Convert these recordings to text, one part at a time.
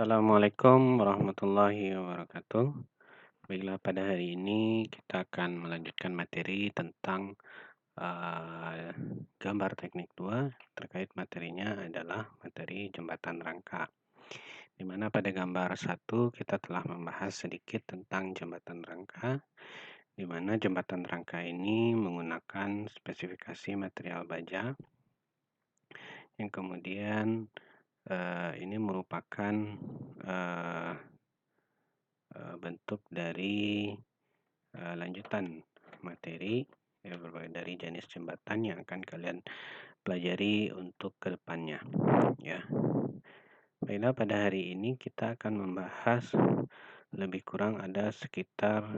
Assalamualaikum warahmatullahi wabarakatuh. Baiklah, pada hari ini kita akan melanjutkan materi tentang eh, gambar teknik 2. Terkait materinya adalah materi jembatan rangka. Di mana pada gambar 1 kita telah membahas sedikit tentang jembatan rangka, di mana jembatan rangka ini menggunakan spesifikasi material baja yang kemudian ini merupakan eh, bentuk dari lanjutan materi ya, berbagai dari jenis jembatan yang akan kalian pelajari untuk kedepannya ya. Baiklah, pada hari ini kita akan membahas lebih kurang ada sekitar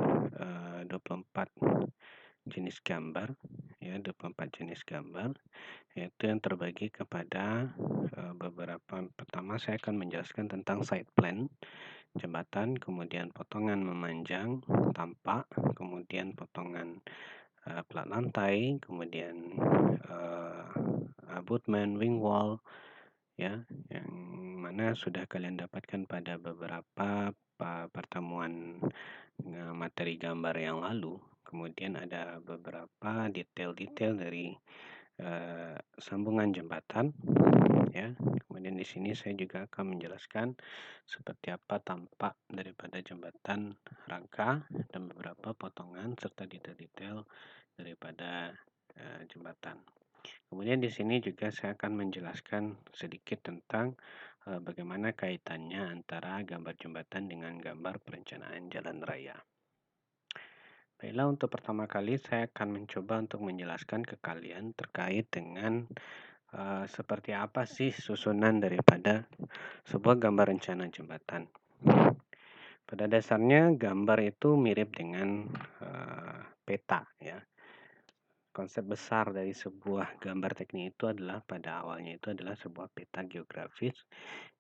24 jenis gambar ya, 24 jenis gambar, yaitu yang terbagi kepada beberapa. Pertama saya akan menjelaskan tentang side plan jembatan, kemudian potongan memanjang tampak, kemudian potongan plat lantai, kemudian abutment, wing wall, ya, yang mana sudah kalian dapatkan pada beberapa pertemuan materi gambar yang lalu. Kemudian ada beberapa detail-detail dari sambungan jembatan, ya. Kemudian di sini saya juga akan menjelaskan seperti apa tampak daripada jembatan rangka dan beberapa potongan serta detail-detail daripada jembatan. Kemudian di sini juga saya akan menjelaskan sedikit tentang bagaimana kaitannya antara gambar jembatan dengan gambar perencanaan jalan raya. Baiklah, untuk pertama kali saya akan mencoba untuk menjelaskan ke kalian terkait dengan seperti apa sih susunan daripada sebuah gambar rencana jembatan. Pada dasarnya gambar itu mirip dengan peta ya. Konsep besar dari sebuah gambar teknik itu adalah pada awalnya itu adalah sebuah peta geografis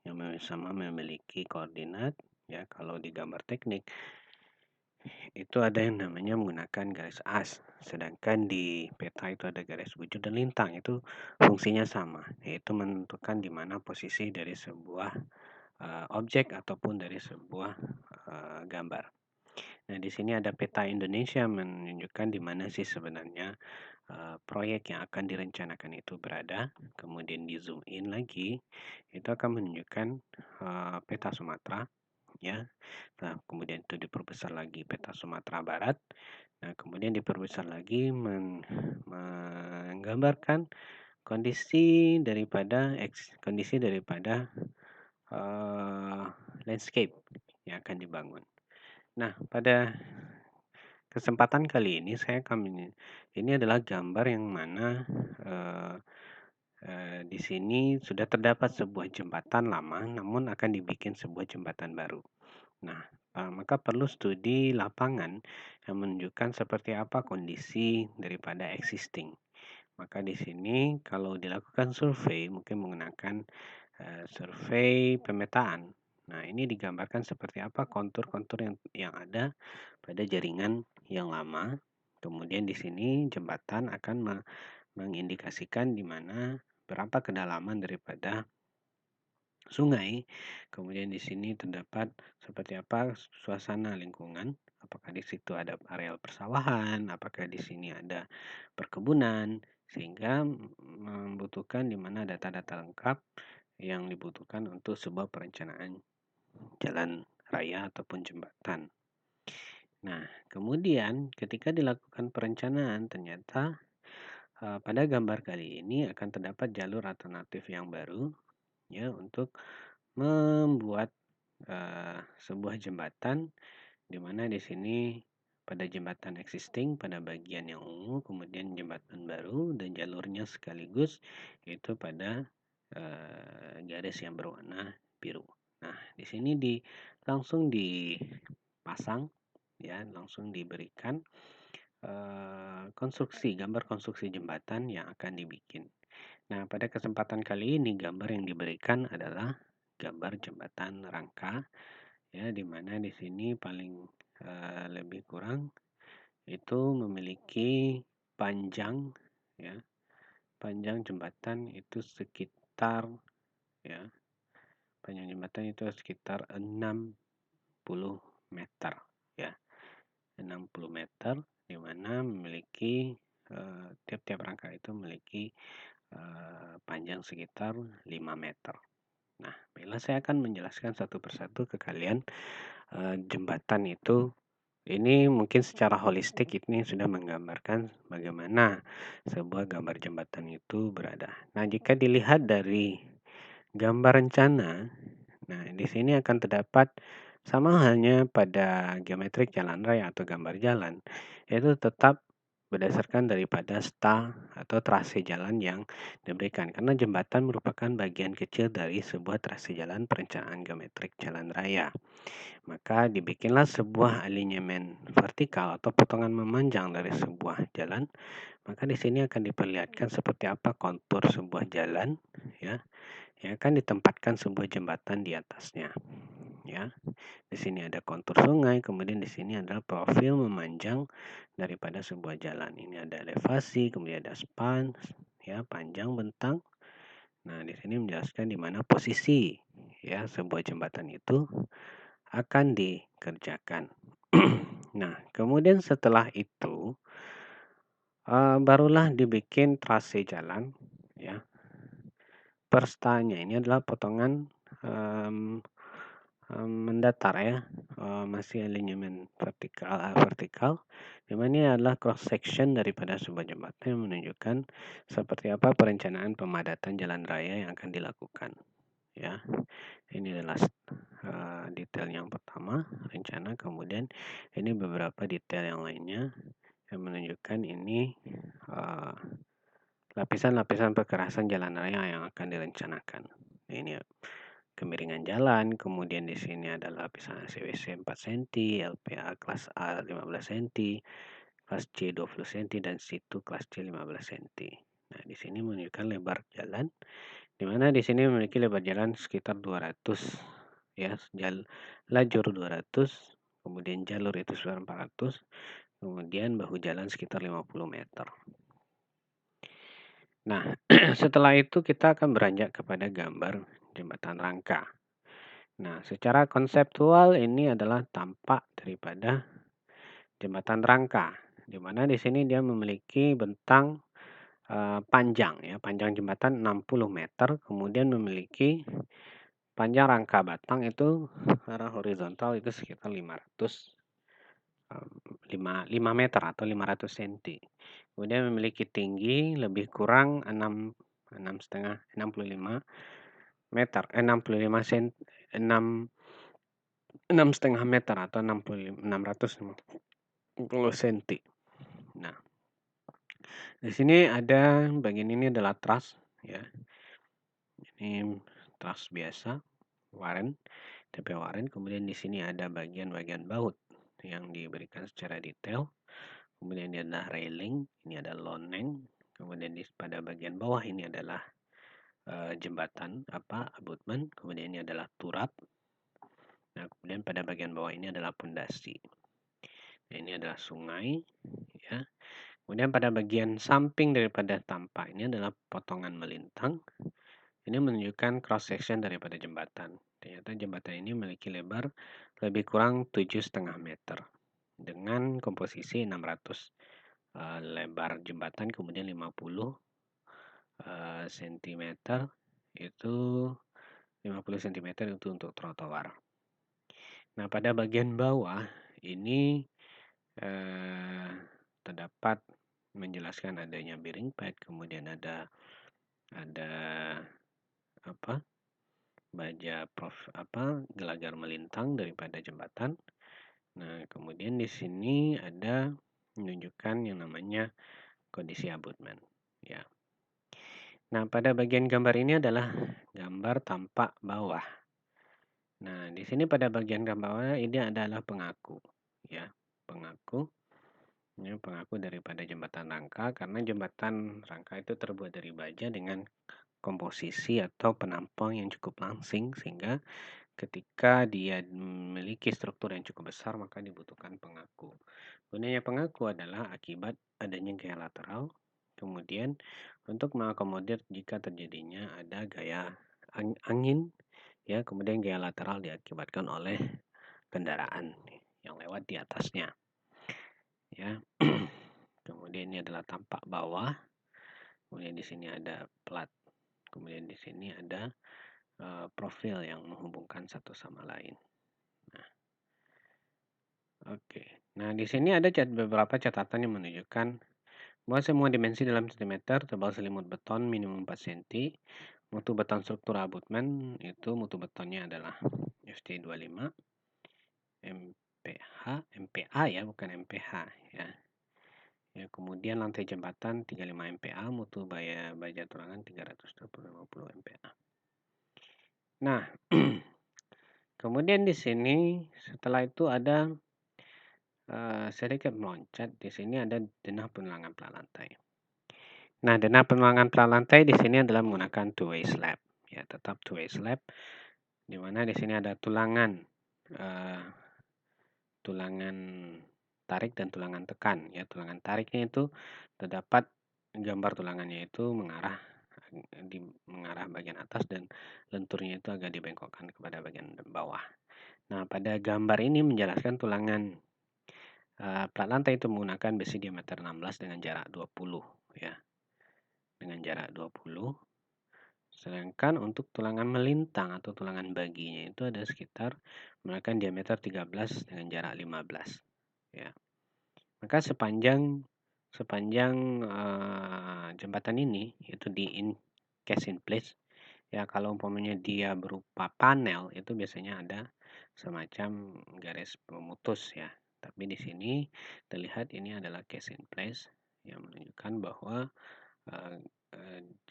yang sama memiliki koordinat ya. Kalau di gambar teknik itu ada yang namanya menggunakan garis as, sedangkan di peta itu ada garis bujur dan lintang. Itu fungsinya sama, yaitu menentukan di mana posisi dari sebuah objek ataupun dari sebuah gambar. Nah, di sini ada peta Indonesia menunjukkan di mana sih sebenarnya proyek yang akan direncanakan itu berada. Kemudian di zoom in lagi, itu akan menunjukkan peta Sumatera, ya. Nah, kemudian itu diperbesar lagi peta Sumatera Barat. Nah, kemudian diperbesar lagi menggambarkan kondisi daripada landscape yang akan dibangun. Nah, pada kesempatan kali ini ini adalah gambar yang mana di sini sudah terdapat sebuah jembatan lama, namun akan dibikin sebuah jembatan baru. Nah, maka perlu studi lapangan yang menunjukkan seperti apa kondisi daripada existing. Maka di sini kalau dilakukan survei, mungkin menggunakan survei pemetaan. Nah, ini digambarkan seperti apa kontur-kontur yang ada pada jaringan yang lama. Kemudian di sini jembatan akan mengindikasikan di mana berapa kedalaman daripada sungai. Kemudian di sini terdapat seperti apa suasana lingkungan. Apakah di situ ada areal persawahan, apakah di sini ada perkebunan, sehingga membutuhkan di mana data-data lengkap yang dibutuhkan untuk sebuah perencanaan jalan raya ataupun jembatan. Nah, kemudian ketika dilakukan perencanaan, ternyata pada gambar kali ini akan terdapat jalur alternatif yang baru ya untuk membuat sebuah jembatan, di mana di sini pada jembatan existing pada bagian yang ungu, kemudian jembatan baru dan jalurnya sekaligus yaitu pada garis yang berwarna biru. Nah, di sini langsung dipasang ya, langsung diberikan gambar konstruksi jembatan yang akan dibikin. Nah, pada kesempatan kali ini gambar yang diberikan adalah gambar jembatan rangka ya, di mana di sini paling lebih kurang itu memiliki panjang ya. Panjang jembatan itu sekitar ya Panjang jembatan itu sekitar 60 meter, ya. 60 meter, di mana memiliki tiap-tiap rangka itu memiliki panjang sekitar 5 meter. Nah, bila saya akan menjelaskan satu persatu ke kalian, jembatan itu ini mungkin secara holistik ini sudah menggambarkan bagaimana sebuah gambar jembatan itu berada. Nah, jika dilihat dari gambar rencana, nah di sini akan terdapat sama halnya pada geometrik jalan raya atau gambar jalan, yaitu tetap berdasarkan daripada atau trase jalan yang diberikan. Karena jembatan merupakan bagian kecil dari sebuah trase jalan perencanaan geometrik jalan raya. Maka dibikinlah sebuah alinyemen vertikal atau potongan memanjang dari sebuah jalan. Maka di sini akan diperlihatkan seperti apa kontur sebuah jalan, ya, yang akan ditempatkan sebuah jembatan di atasnya. Ya, di sini ada kontur sungai, kemudian di sini adalah profil memanjang daripada sebuah jalan. Ini ada elevasi, kemudian ada span, ya, panjang bentang. Nah, di sini menjelaskan di mana posisi ya sebuah jembatan itu akan dikerjakan. Nah, kemudian setelah itu barulah dibikin trase jalan, ya. Perstanya ini adalah potongan um, mendatar, ya, masih alinyemen vertikal, di mana ini adalah cross section daripada sebuah jembatan yang menunjukkan seperti apa perencanaan pemadatan jalan raya yang akan dilakukan. Ya, ini adalah detail yang pertama, rencana. Kemudian ini beberapa detail yang lainnya yang menunjukkan ini lapisan-lapisan perkerasan jalan raya yang akan direncanakan. Ini kemiringan jalan, kemudian di sini ada lapisan CWC 4 cm, LPA kelas A 15 cm, kelas C 20 cm, dan situ kelas C 15 cm. Nah, di sini menunjukkan lebar jalan, di mana di sini memiliki lebar jalan sekitar 200, ya, lajur 200, kemudian jalur itu sekitar 400, kemudian bahu jalan sekitar 50 meter. Nah, setelah itu kita akan beranjak kepada gambar jembatan rangka. Nah, secara konseptual ini adalah tampak daripada jembatan rangka, di mana di sini dia memiliki bentang panjang, ya, panjang jembatan 60 meter, kemudian memiliki panjang rangka batang itu secara horizontal itu sekitar 5 meter atau 500 cm. Kemudian memiliki tinggi lebih kurang 65 meter atau 650 cm. Nah, di sini ada bagian ini adalah truss, ya. Ini truss biasa, waren, TP waren. Kemudian di sini ada bagian-bagian baut yang diberikan secara detail. Kemudian ini adalah railing, ini ada loneng. Kemudian pada bagian bawah ini adalah jembatan abutmen. Kemudian ini adalah turap. Nah, kemudian pada bagian bawah ini adalah pondasi. Nah, ini adalah sungai, ya. Kemudian pada bagian samping daripada tampak ini adalah potongan melintang. Ini menunjukkan cross section daripada jembatan. Ternyata jembatan ini memiliki lebar lebih kurang 7,5 meter dengan komposisi 600 lebar jembatan, kemudian 50 cm itu 50 cm itu untuk trotoar. Nah, pada bagian bawah ini terdapat menjelaskan adanya bearing pad, kemudian ada baja gelagar melintang daripada jembatan. Nah, kemudian di sini ada menunjukkan yang namanya kondisi abutmen, ya. Nah, pada bagian gambar ini adalah gambar tampak bawah. Nah, di sini pada bagian gambar bawah ini adalah pengaku, ya, pengaku. Ini pengaku daripada jembatan rangka, karena jembatan rangka itu terbuat dari baja dengan komposisi atau penampang yang cukup langsing, sehingga ketika dia memiliki struktur yang cukup besar maka dibutuhkan pengaku. Gunanya pengaku adalah akibat adanya gaya lateral, kemudian untuk mengakomodir jika terjadinya ada gaya angin ya, kemudian gaya lateral diakibatkan oleh kendaraan yang lewat di atasnya, ya. Kemudian ini adalah tampak bawah, kemudian di sini ada plat, kemudian di sini ada profil yang menghubungkan satu sama lain. Nah, oke. Nah, di sini ada beberapa catatan yang menunjukkan bahwa semua dimensi dalam sentimeter, tebal selimut beton minimum 4 cm, mutu beton struktur abutmen itu mutu betonnya adalah FT25, MPH, MPA ya, bukan MPH ya. Ya, kemudian lantai jembatan 35 MPa, mutu baja tulangan 350 MPa. Nah, kemudian di sini setelah itu ada sedikit meloncat, di sini ada denah penerangan pralantai. Nah, denah penerangan pralantai di sini adalah menggunakan two-way slab. Ya, tetap two-way slab, di mana di sini ada tulangan tulangan tarik dan tulangan tekan. Ya, tulangan tariknya itu terdapat gambar tulangannya itu mengarah bagian atas dan lenturnya itu agak dibengkokkan kepada bagian bawah. Nah, pada gambar ini menjelaskan tulangan plat lantai itu menggunakan besi diameter 16 dengan jarak 20 ya. Dengan jarak 20. Sedangkan untuk tulangan melintang atau tulangan baginya itu ada sekitar menggunakan diameter 13 dengan jarak 15 ya. Maka sepanjang jembatan ini itu cast in place ya, kalau umpamanya dia berupa panel itu biasanya ada semacam garis pemutus ya. Tapi di sini terlihat ini adalah cast in place yang menunjukkan bahwa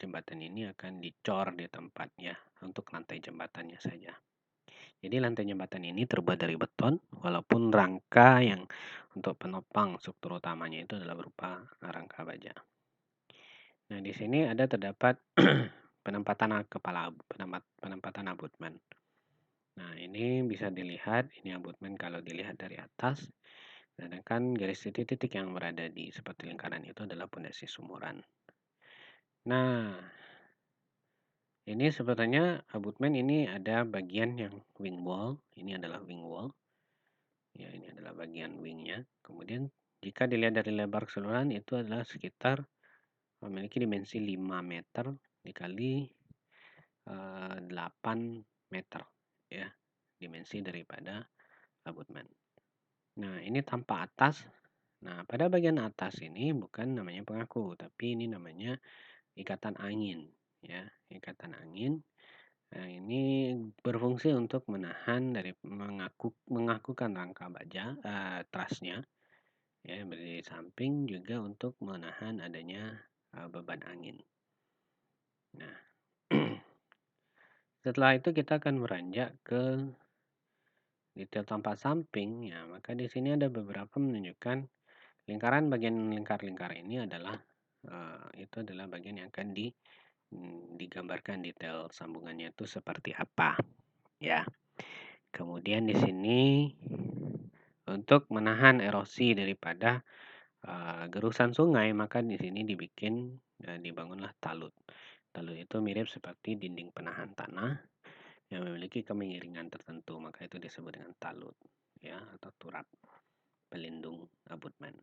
jembatan ini akan dicor di tempatnya untuk lantai jembatannya saja. Jadi lantai jembatan ini terbuat dari beton, walaupun rangka yang untuk penopang struktur utamanya itu adalah berupa rangka baja. Nah, di sini ada terdapat penempatan penempatan abutmen. Nah, ini bisa dilihat, ini abutmen kalau dilihat dari atas. Sedangkan garis titik-titik yang berada di seperti lingkaran itu adalah pondasi sumuran. Nah, ini sebetulnya abutmen ini ada bagian yang wing wall. Ini adalah wing wall. Ya, ini adalah bagian wingnya. Kemudian jika dilihat dari lebar keseluruhan itu adalah sekitar memiliki dimensi 5 meter dikali 8 meter ya, dimensi daripada abutmen. Nah, ini tampak atas. Nah, pada bagian atas ini bukan namanya pengaku, tapi ini namanya ikatan angin ya, ikatan angin. Nah, ini berfungsi untuk menahan dari mengakukan rangka baja trasnya ya, yang berdiri di samping, juga untuk menahan adanya beban angin. Nah, setelah itu kita akan beranjak ke detail tampak samping ya, maka di sini ada beberapa menunjukkan lingkaran. Bagian lingkar-lingkar ini adalah itu adalah bagian yang akan digambarkan detail sambungannya itu seperti apa ya. Kemudian di sini untuk menahan erosi daripada gerusan sungai, maka di sini dibangunlah talut. Talut itu mirip seperti dinding penahan tanah yang memiliki kemiringan tertentu, maka itu disebut dengan talut ya, atau turap pelindung abutmen.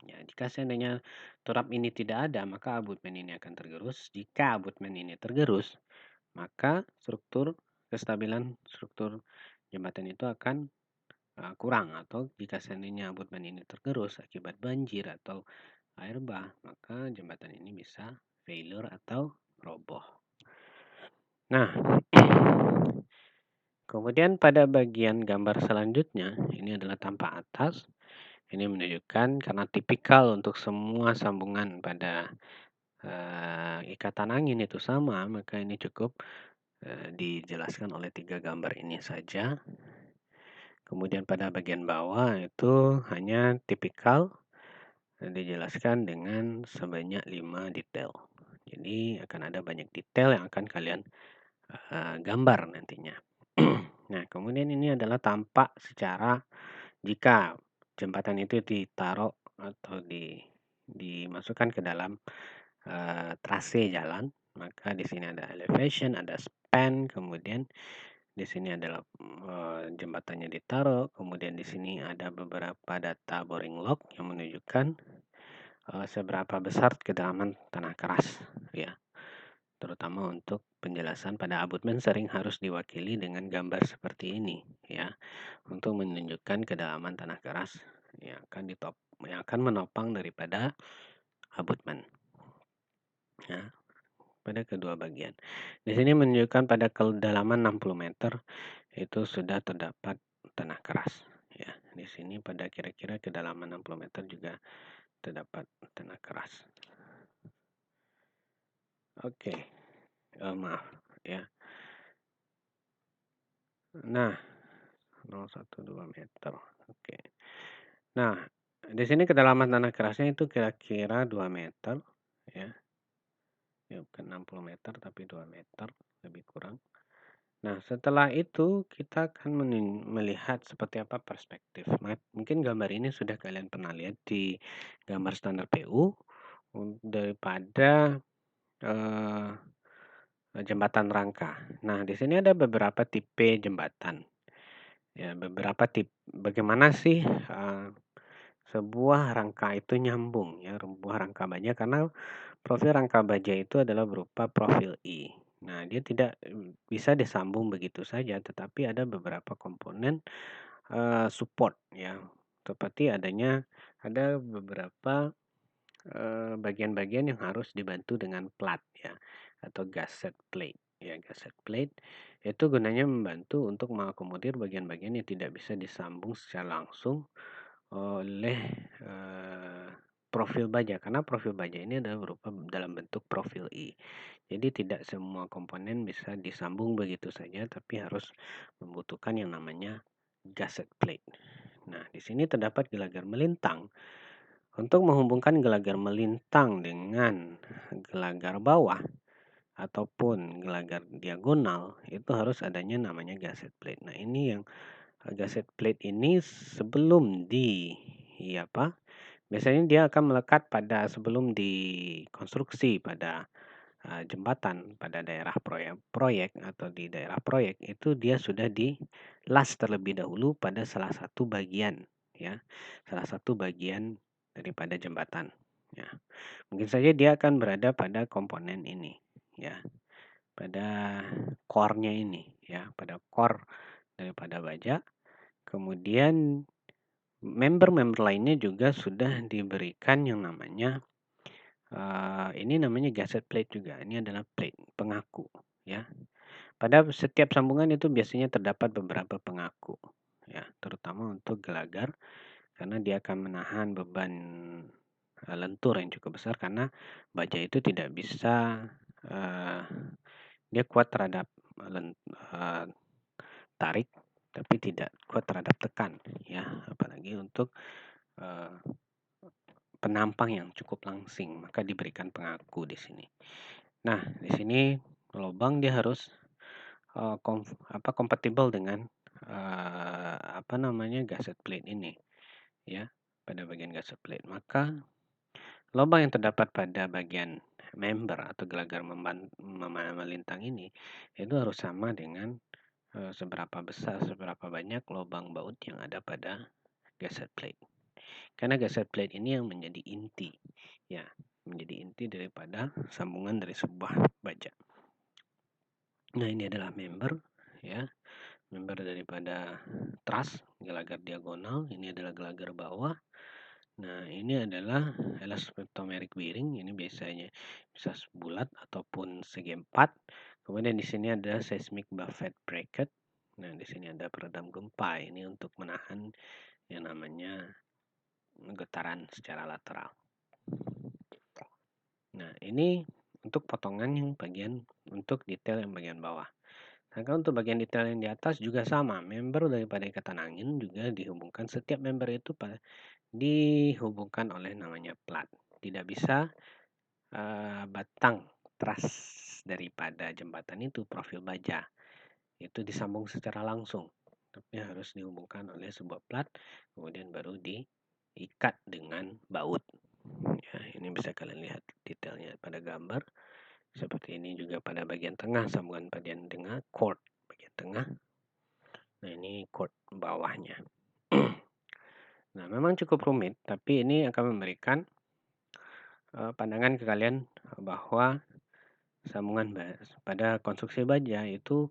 Ya, jika seandainya turap ini tidak ada, maka abutmen ini akan tergerus. Jika abutmen ini tergerus, maka kestabilan struktur jembatan itu akan kurang, atau jika seandainya abutmen ini tergerus akibat banjir atau air bah, maka jembatan ini bisa failure atau roboh. Nah, kemudian pada bagian gambar selanjutnya, ini adalah tampak atas. Ini menunjukkan karena tipikal untuk semua sambungan pada ikatan angin itu sama, maka ini cukup dijelaskan oleh 3 gambar ini saja. Kemudian pada bagian bawah itu hanya tipikal dijelaskan dengan sebanyak 5 detail. Jadi akan ada banyak detail yang akan kalian gambar nantinya. Nah, kemudian ini adalah tampak secara jika jembatan itu ditaruh atau dimasukkan ke dalam trase jalan, maka di sini ada elevation, ada span, kemudian Di sini adalah, jembatannya ditaruh, kemudian di sini ada beberapa data boring log yang menunjukkan, seberapa besar kedalaman tanah keras, ya. Terutama untuk penjelasan pada abutmen sering harus diwakili dengan gambar seperti ini, ya, untuk menunjukkan kedalaman tanah keras yang akan menopang daripada abutmen, ya, pada kedua bagian. Di sini menunjukkan pada kedalaman 60 meter itu sudah terdapat tanah keras, ya. Di sini pada kira-kira kedalaman 60 meter juga terdapat tanah keras. Oke, maaf, ya. Nah, 0,12 meter, oke. Nah, di sini kedalaman tanah kerasnya itu kira-kira 2 meter, ya. Ya, bukan 60 meter tapi 2 meter, lebih kurang. Nah, setelah itu kita akan melihat seperti apa perspektif. Mungkin gambar ini sudah kalian pernah lihat di gambar standar PU daripada eh, jembatan rangka. Nah, di sini ada beberapa tipe jembatan. Ya, beberapa tipe. Bagaimana sih sebuah rangka itu nyambung, ya, sebuah rangka baja, karena profil rangka baja itu adalah berupa profil I. Nah, dia tidak bisa disambung begitu saja, tetapi ada beberapa komponen support, ya. Seperti ada beberapa bagian-bagian yang harus dibantu dengan plat, ya, atau gusset plate. Ya, gusset plate itu gunanya membantu untuk mengakomodir bagian-bagian yang tidak bisa disambung secara langsung oleh profil baja, karena profil baja ini adalah berupa dalam bentuk profil I. Jadi tidak semua komponen bisa disambung begitu saja, tapi harus membutuhkan yang namanya gusset plate. Nah, di sini terdapat gelagar melintang. Untuk menghubungkan gelagar melintang dengan gelagar bawah ataupun gelagar diagonal, itu harus adanya namanya gusset plate. Nah, ini yang gusset plate ini sebelum biasanya dia akan melekat sebelum dikonstruksi pada jembatan pada daerah proyek atau di daerah proyek, itu dia sudah dilas terlebih dahulu pada salah satu bagian, ya. Salah satu bagian daripada jembatan, ya. Mungkin saja dia akan berada pada komponen ini, ya. Pada core-nya ini, ya, pada core daripada baja. Kemudian member-member lainnya juga sudah diberikan yang namanya ini namanya gusset plate juga. Ini adalah plate pengaku, ya. Pada setiap sambungan itu biasanya terdapat beberapa pengaku, ya, terutama untuk gelagar karena dia akan menahan beban lentur yang cukup besar, karena baja itu tidak bisa dia kuat terhadap tarik tapi tidak kuat terhadap tekan, ya, apalagi untuk penampang yang cukup langsing, maka diberikan pengaku di sini. Nah, di sini lubang dia harus kompatibel dengan gusset plate ini, ya, pada bagian gusset plate. Maka lubang yang terdapat pada bagian member atau gelagar melintang ini itu harus sama dengan seberapa banyak lubang baut yang ada pada gusset plate. Karena gusset plate ini yang menjadi inti, ya, menjadi inti daripada sambungan dari sebuah baja. Nah, ini adalah member, ya, member daripada truss, gelagar diagonal. Ini adalah gelagar bawah. Nah, ini adalah elastomeric bearing. Ini biasanya bisa bulat ataupun segi empat. Kemudian di sini ada seismic buffet bracket. Nah, di sini ada peredam gempa. Ini untuk menahan yang namanya getaran secara lateral. Nah, ini untuk potongan untuk detail yang bagian bawah. Sedangkan untuk bagian detail yang di atas juga sama. Member daripada ikatan angin juga dihubungkan. Setiap member itu dihubungkan oleh namanya plat. Tidak bisa batang truss daripada jembatan itu, profil baja, itu disambung secara langsung. Tapi harus dihubungkan oleh sebuah plat, kemudian baru diikat dengan baut. Ya, ini bisa kalian lihat detailnya pada gambar. Seperti ini juga pada bagian tengah, sambungan bagian tengah, cord bagian tengah. ini chord bawahnya. Nah, memang cukup rumit, tapi ini akan memberikan pandangan ke kalian bahwa sambungan pada konstruksi baja itu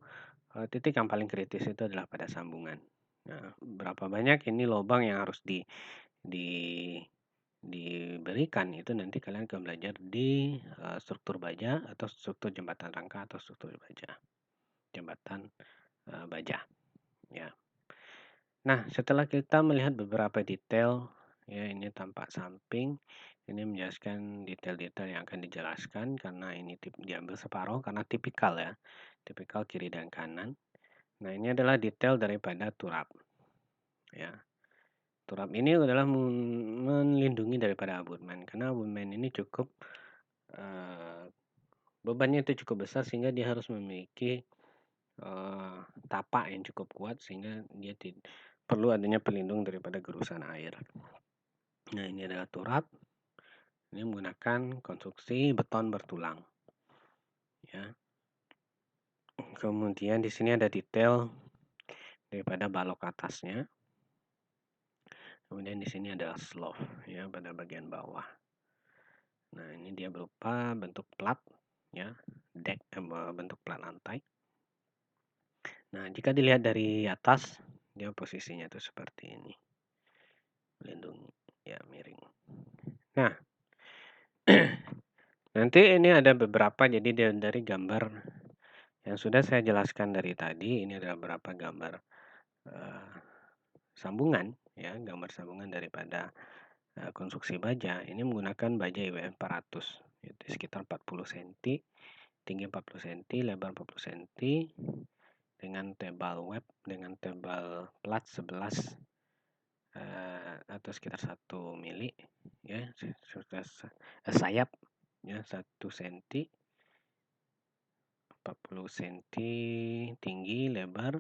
titik yang paling kritis itu adalah pada sambungan. Nah, berapa banyak ini lubang yang harus di diberikan itu nanti kalian akan belajar di struktur baja atau struktur jembatan rangka atau struktur baja. Jembatan baja, ya. Nah, setelah kita melihat beberapa detail, ya ini tampak samping, ini menjelaskan detail-detail yang akan dijelaskan karena ini diambil separuh karena tipikal ya, tipikal kiri dan kanan. Nah, ini adalah detail daripada turap, ya. Turap ini adalah melindungi daripada abutmen karena abutmen ini cukup bebannya itu cukup besar sehingga dia harus memiliki tapak yang cukup kuat sehingga dia perlu adanya pelindung daripada gerusan air. Nah, ini adalah turap. Ini menggunakan konstruksi beton bertulang. Ya. Kemudian di sini ada detail daripada balok atasnya. Kemudian di sini ada slope ya pada bagian bawah. Nah, ini dia berupa bentuk plat ya, deck bentuk plat lantai. Nah, jika dilihat dari atas, dia posisinya itu seperti ini. Melindungi, ya miring. Nah, nanti ini ada beberapa, jadi dari gambar yang sudah saya jelaskan dari tadi, ini ada beberapa gambar sambungan, ya, gambar sambungan daripada konstruksi baja. Ini menggunakan baja IWM 400, itu sekitar 40 cm, tinggi 40 cm, lebar 40 cm, dengan tebal web, dengan tebal plat 11 atau sekitar 1 mili, ya, sayap, ya 1 cm, 40 cm tinggi, lebar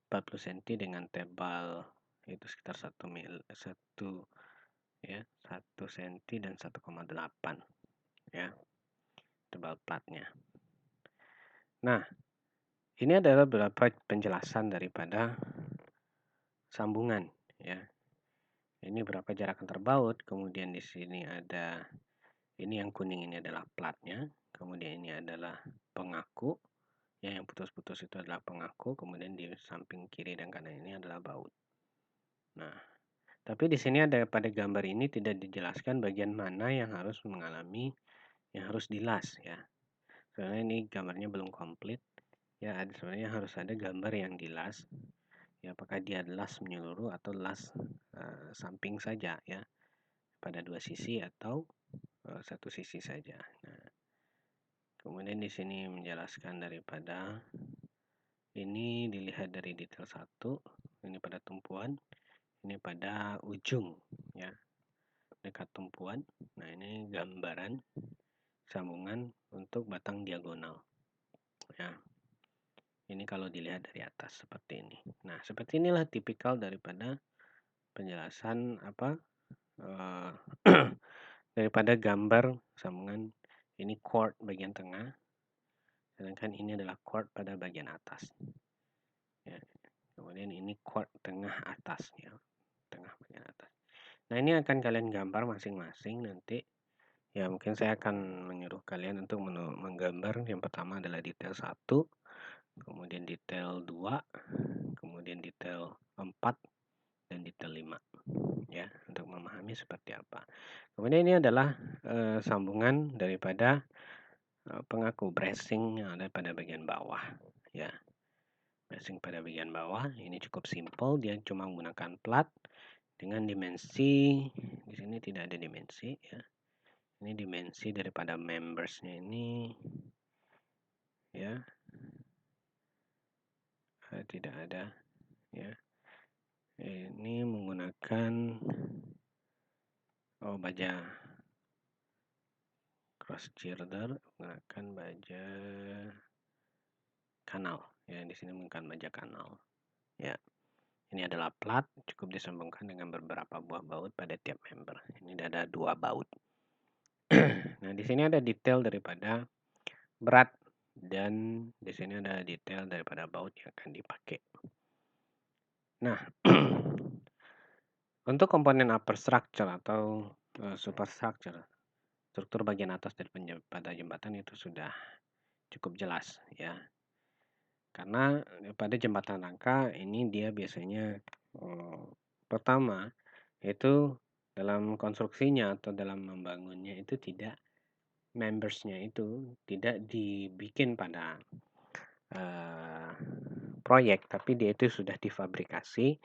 40 cm dengan tebal itu sekitar 1 ya, 1 cm dan 1,8 ya, tebal platnya. Nah, ini adalah beberapa penjelasan daripada sambungan ya. Ini berapa jarak antar baut, kemudian di sini ada ini yang kuning ini adalah platnya, kemudian ini adalah pengaku. Ya, yang putus-putus itu adalah pengaku, kemudian di samping kiri dan kanan ini adalah baut. Nah, tapi di sini ada pada gambar ini tidak dijelaskan bagian mana yang harus dilas ya. Soalnya ini gambarnya belum komplit. Ya, sebenarnya harus ada gambar yang dilas. Ya, apakah dia las menyeluruh atau las samping saja ya. Pada dua sisi atau satu sisi saja. Nah, kemudian di sini menjelaskan daripada ini dilihat dari detail 1, ini pada tumpuan, ini pada ujung ya, dekat tumpuan. Nah, ini gambaran sambungan untuk batang diagonal ya. Ini kalau dilihat dari atas seperti ini. Nah, seperti inilah tipikal daripada penjelasan daripada gambar sambungan. Ini chord bagian tengah, sedangkan ini adalah chord pada bagian atas ya. Kemudian ini chord tengah atas ya, tengah bagian atas. Nah, ini akan kalian gambar masing-masing nanti. Ya, mungkin saya akan menyuruh kalian untuk menggambar. Yang pertama adalah detail 1, kemudian detail 2, kemudian detail 4, dan detail 5. Ya, untuk memahami seperti apa. Kemudian ini adalah sambungan daripada pengaku bracing yang ada pada bagian bawah. Ya, bracing pada bagian bawah ini cukup simpel, dia cuma menggunakan plat dengan dimensi. Di sini tidak ada dimensi ya. Ini dimensi daripada membersnya ini ya, tidak ada ya. Ini menggunakan baja cross girder, menggunakan baja kanal ya. Di sini menggunakan baja kanal ya. Ini adalah plat, cukup disambungkan dengan beberapa buah baut pada tiap member. Ini ada 2 baut. Nah, di sini ada detail daripada berat dan di sini ada detail daripada baut yang akan dipakai. Nah, untuk komponen upper structure atau, superstructure, struktur bagian atas dari pada jembatan itu sudah cukup jelas ya. Karena, pada jembatan rangka ini dia biasanya, pertama itu dalam konstruksinya atau dalam membangunnya itu tidak membersnya itu tidak dibikin pada, eee, proyek, tapi dia itu sudah difabrikasi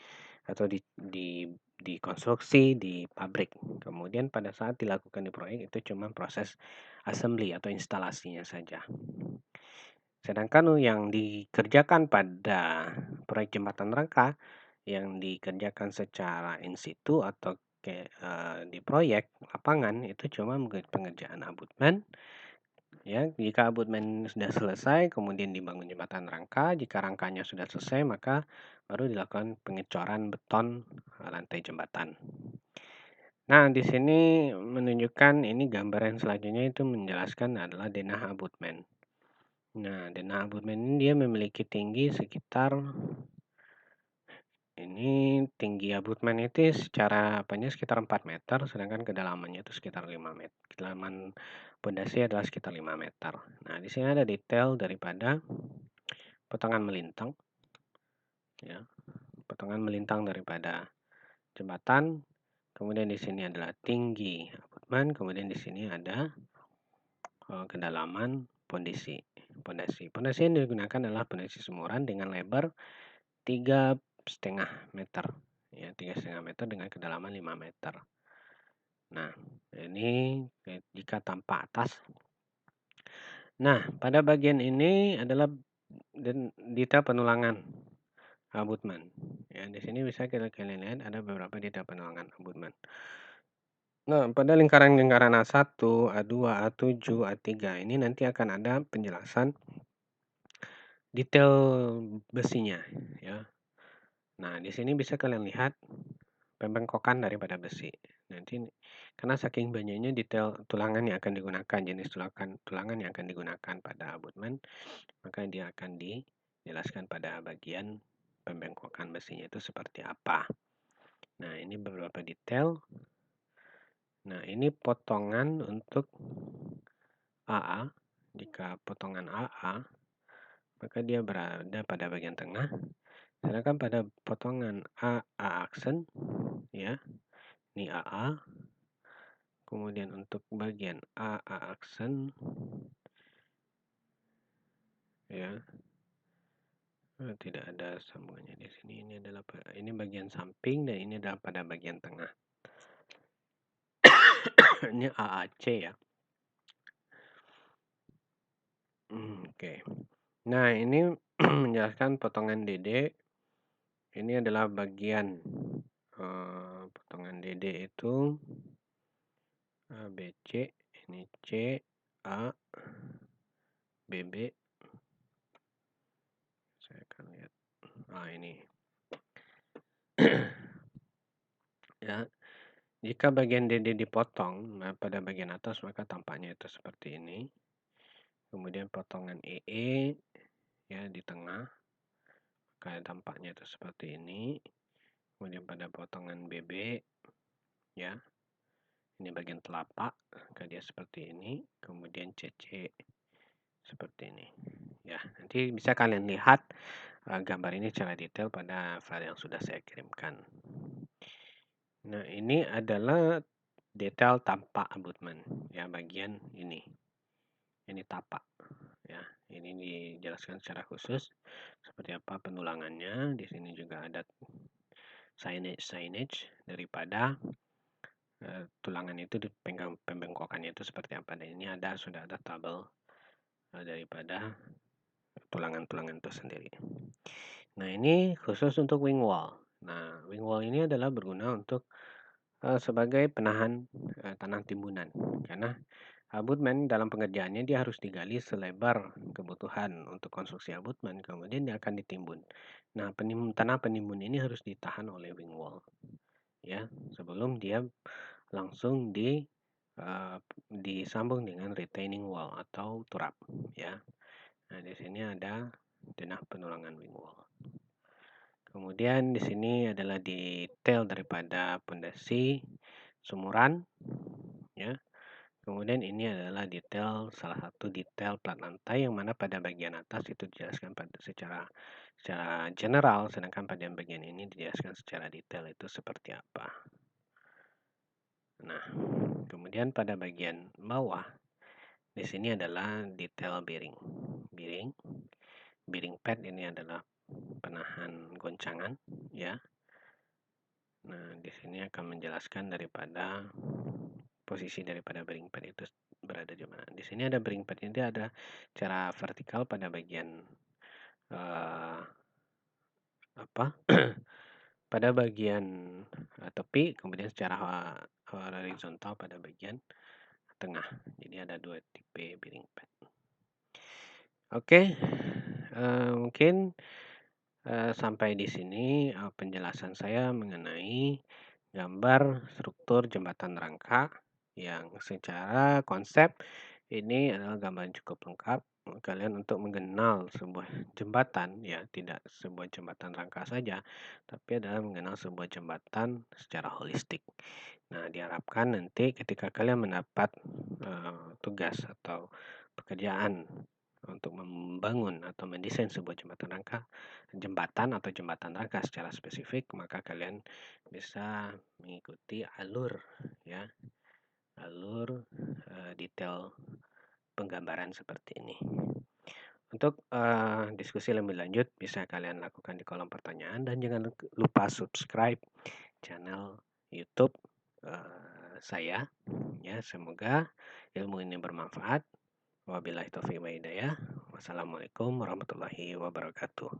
atau dikonstruksi di pabrik. Kemudian pada saat dilakukan di proyek itu cuma proses assembly atau instalasinya saja. Sedangkan yang dikerjakan pada proyek jembatan rangka, yang dikerjakan secara in situ atau di proyek lapangan itu cuma pengerjaan abutmen, ya. Jika abutmen sudah selesai kemudian dibangun jembatan rangka, jika rangkanya sudah selesai maka baru dilakukan pengecoran beton, lantai jembatan. Nah, di sini menunjukkan ini gambar yang selanjutnya itu menjelaskan adalah denah abutmen. Nah, denah abutmen ini dia memiliki tinggi sekitar tinggi abutmen itu secara apanya sekitar 4 meter, sedangkan kedalamannya itu sekitar 5 meter. Kedalaman pondasi adalah sekitar 5 meter. Nah, di sini ada detail daripada potongan melintang, ya, potongan melintang daripada jembatan. Kemudian di sini adalah tinggi abutmen, kemudian di sini ada kedalaman pondasi. Pondasi yang digunakan adalah pondasi semuran dengan lebar 3,5 meter. Ya, 3,5 meter dengan kedalaman 5 meter. Nah, ini jika tanpa atas. Nah, pada bagian ini adalah detail penulangan abutmen. Ya, di sini bisa kalian lihat ada beberapa detail penulangan abutmen. Nah, pada lingkaran-lingkaran A1, A2, A7, A3 ini nanti akan ada penjelasan detail besinya, ya. Nah, di sini bisa kalian lihat pembengkokan daripada besi. Nanti karena saking banyaknya detail tulangan yang akan digunakan, jenis tulangan yang akan digunakan pada abutmen, maka dia akan dijelaskan pada bagian pembengkokan besinya itu seperti apa. Nah, ini beberapa detail. Nah, ini potongan untuk AA. Jika potongan AA, maka dia berada pada bagian tengah. Sedangkan pada potongan AA aksen, ya, ini AA. Kemudian untuk bagian AA aksen, ya, tidak ada sambungannya di sini. Ini bagian samping dan ini adalah pada bagian tengah. Ini AAC ya. Oke. Nah, ini menjelaskan potongan DD. Ini adalah bagian potongan DD itu ABC, ini C, A, BB. Saya akan lihat. Ini. Ya, jika bagian DD dipotong, nah pada bagian atas maka tampaknya itu seperti ini. Kemudian potongan EE ya di tengah, kayak tampaknya itu seperti ini. Kemudian pada potongan BB ya, ini bagian telapak, maka dia seperti ini. Kemudian CC seperti ini. Ya, nanti bisa kalian lihat gambar ini secara detail pada file yang sudah saya kirimkan. Nah, ini adalah detail tapak abutmen, ya bagian ini. Ini tapak, ya. Ini dijelaskan secara khusus seperti apa penulangannya. Di sini juga ada signage daripada tulangan itu pembengkokannya itu seperti apa. Dan ini sudah ada tabel daripada tulangan-tulangan itu sendiri. Nah, ini khusus untuk wing wall. Nah, wing wall ini adalah berguna untuk sebagai penahan tanah timbunan. Karena abutmen dalam pengerjaannya dia harus digali selebar kebutuhan untuk konstruksi abutmen, kemudian dia akan ditimbun. Nah, tanah penimbun ini harus ditahan oleh wing wall, ya, sebelum dia langsung disambung dengan retaining wall atau turap, ya. Nah, di sini ada denah penulangan wing wall. Kemudian di sini adalah detail daripada pondasi sumuran, ya. Kemudian ini adalah detail salah satu detail plat lantai yang mana pada bagian atas itu dijelaskan pada secara general, sedangkan pada yang bagian ini dijelaskan secara detail itu seperti apa. Nah, kemudian pada bagian bawah di sini adalah detail bearing. Bearing pad ini adalah penahan goncangan, ya. Nah, di sini akan menjelaskan daripada posisi daripada bearing pad itu berada di mana. Di sini ada bearing pad ini ada secara vertikal pada bagian eh, apa? pada bagian tepi, kemudian secara horizontal pada bagian tengah. Jadi ada dua tipe bearing pad. Oke, mungkin sampai di sini penjelasan saya mengenai gambar struktur jembatan rangka yang secara konsep ini adalah gambar yang cukup lengkap kalian untuk mengenal sebuah jembatan, ya, tidak sebuah jembatan rangka saja, tapi adalah mengenal sebuah jembatan secara holistik. Nah, diharapkan nanti ketika kalian mendapat tugas atau pekerjaan untuk membangun atau mendesain sebuah jembatan atau jembatan rangka secara spesifik, maka kalian bisa mengikuti alur, ya, alur detail penggambaran seperti ini. Untuk diskusi lebih lanjut bisa kalian lakukan di kolom pertanyaan dan jangan lupa subscribe channel YouTube saya, ya. Semoga ilmu ini bermanfaat. Wabillahi taufiq wa hidayah. Wassalamualaikum warahmatullahi wabarakatuh.